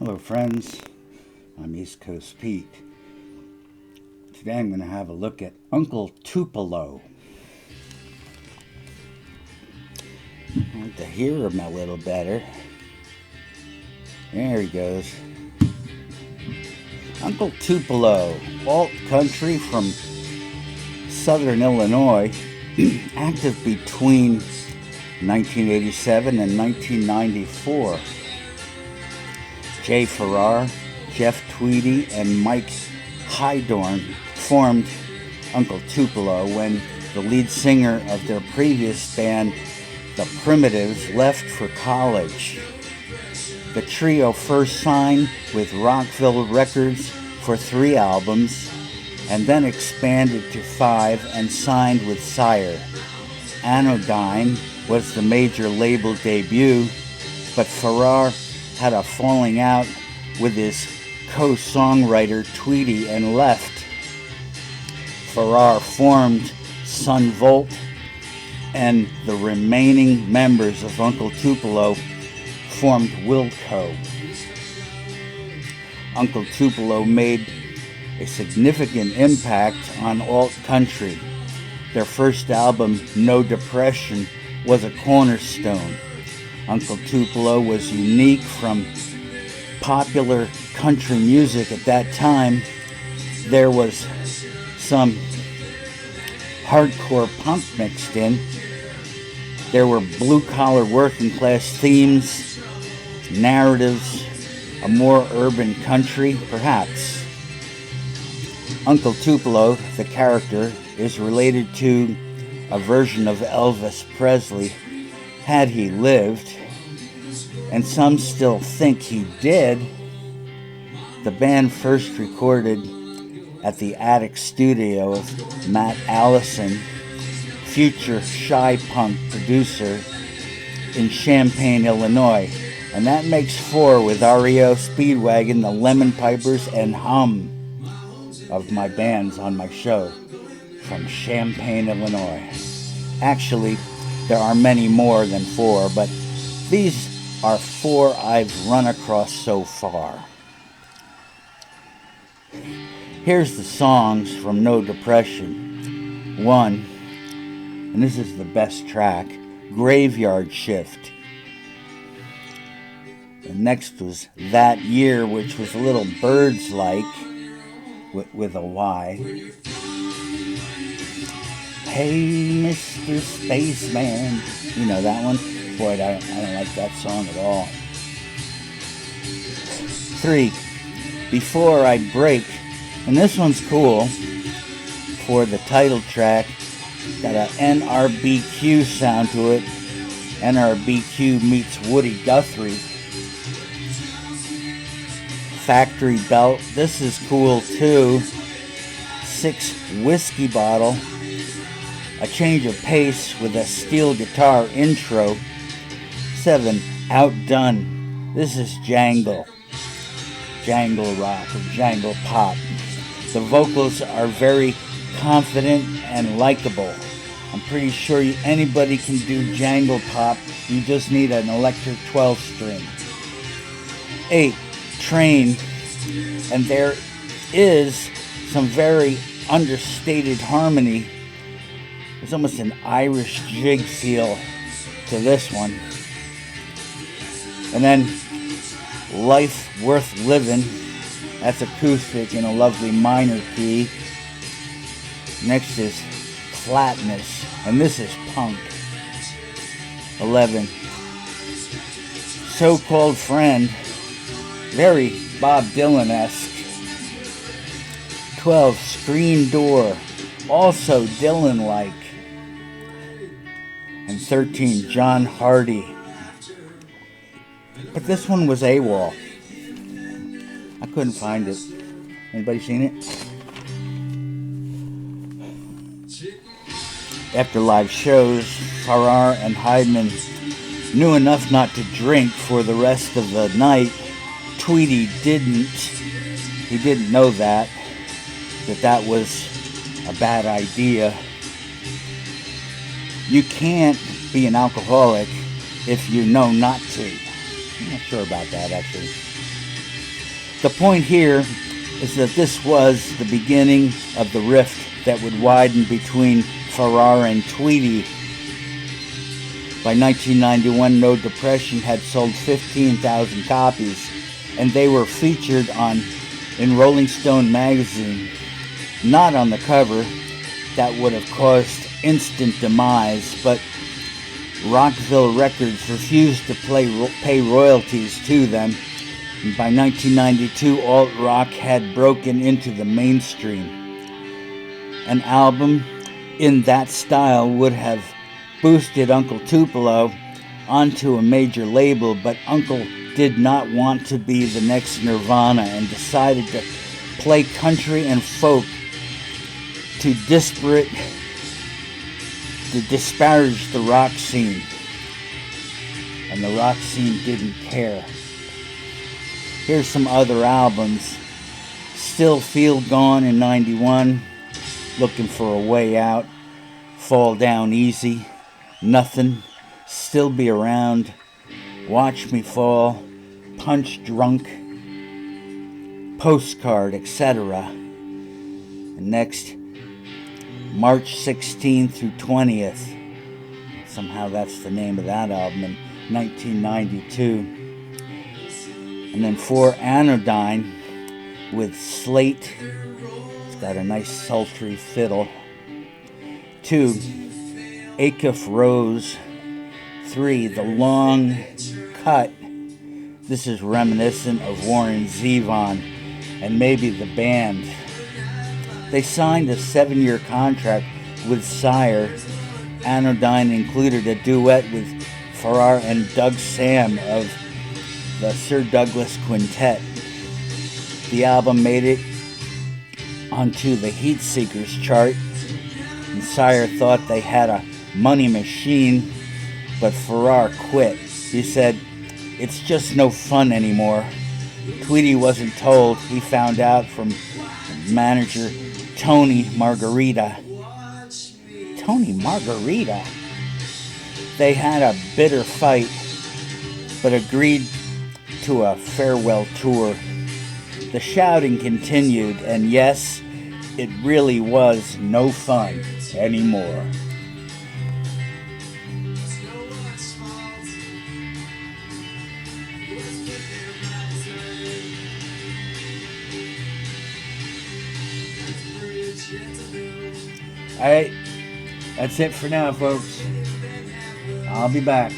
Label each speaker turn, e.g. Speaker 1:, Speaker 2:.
Speaker 1: Hello friends, I'm East Coast Pete. Today I'm going to have a look at Uncle Tuppelo. I want to hear him a little better. There he goes. Uncle Tuppelo, alt country from southern Illinois, active between 1987 and 1994. Jay Farrar, Jeff Tweedy, and Mike Hydorn formed Uncle Tuppelo when the lead singer of their previous band, The Primitives, left for college. The trio first signed with Rockville Records for 3 albums, and then expanded to 5 and signed with Sire. Anodyne was the major label debut, but Farrar had a falling out with his co-songwriter Tweedy and left. Farrar formed Sun Volt, and the remaining members of Uncle Tuppelo formed Wilco. Uncle Tuppelo made a significant impact on alt country. Their first album, No Depression, was a cornerstone. Uncle Tuppelo was unique from popular country music at that time. There was some hardcore punk mixed in. There were blue-collar working class themes, narratives, a more urban country, perhaps. Uncle Tuppelo, the character, is related to a version of Elvis Presley, had he lived, and some still think he did. The band first recorded at the attic studio of Matt Allison, future shy punk producer, in Champaign, Illinois. And that makes 4 with REO Speedwagon, the Lemon Pipers, and Hum of my bands on my show from Champaign, Illinois. Actually, there are many more than 4, but these are 4 I've run across so far. Here's the songs from No Depression. 1, and this is the best track, Graveyard Shift. The next was That Year, which was a little Birds-like, with a Y. Hey, Mr. Spaceman. You know that one? Boy, I don't like that song at all. 3, Before I Break. And this one's cool for the title track. Got an NRBQ sound to it. NRBQ meets Woody Guthrie. Factory Belt. This is cool too. 6, Whiskey Bottle. A change of pace with a steel guitar intro. 7, Outdone. This is Jangle rock or jangle pop. The vocals are very confident and likable. I'm pretty sure anybody can do jangle pop. You just need an electric 12-string. 8, Train. And there is some very understated harmony. There's almost an Irish jig feel to this one. And then Life Worth Living. That's acoustic in a lovely minor key. Next is Flatness, and this is punk. 11, So-Called Friend. Very Bob Dylan-esque. 12, Screen Door. Also Dylan-like. And 13, John Hardy. But this one was AWOL. I couldn't find it. Anybody seen it? After live shows, Farrar and Hydeman knew enough not to drink for the rest of the night. Tweedy didn't. He didn't know that was a bad idea. You can't be an alcoholic if you know not to. I'm not sure about that, actually. The point here is that this was the beginning of the rift that would widen between Farrar and Tweedy. By 1991, No Depression had sold 15,000 copies, and they were featured in Rolling Stone magazine. Not on the cover, that would have caused instant demise, but Rockville Records refused to pay royalties to them. And by 1992, alt-rock had broken into the mainstream. An album in that style would have boosted Uncle Tuppelo onto a major label, but Uncle did not want to be the next Nirvana and decided to play country and folk to disparage the rock scene. And the rock scene didn't care. Here's some other albums. Still Feel Gone in 91. Looking for a Way Out. Fall Down Easy. Nothing. Still Be Around. Watch Me Fall. Punch Drunk. Postcard, etc. And next, March 16th through 20th. Somehow that's the name of that album in 1992. And then 4, Anodyne with Slate. It's got a nice sultry fiddle. 2, Acuff Rose. 3, The Long Cut. This is reminiscent of Warren Zevon and maybe the band. They signed a 7-year contract with Sire. Anodyne included a duet with Farrar and Doug Sam of the Sir Douglas Quintet. The album made it onto the Heat Seekers chart, and Sire thought they had a money machine, but Farrar quit. He said, "It's just no fun anymore." Tweedy wasn't told. He found out from manager Tony Margarita. Tony Margarita? They had a bitter fight, but agreed to a farewell tour. The shouting continued, and yes, it really was no fun anymore. Alright, that's it for now, folks. I'll be back.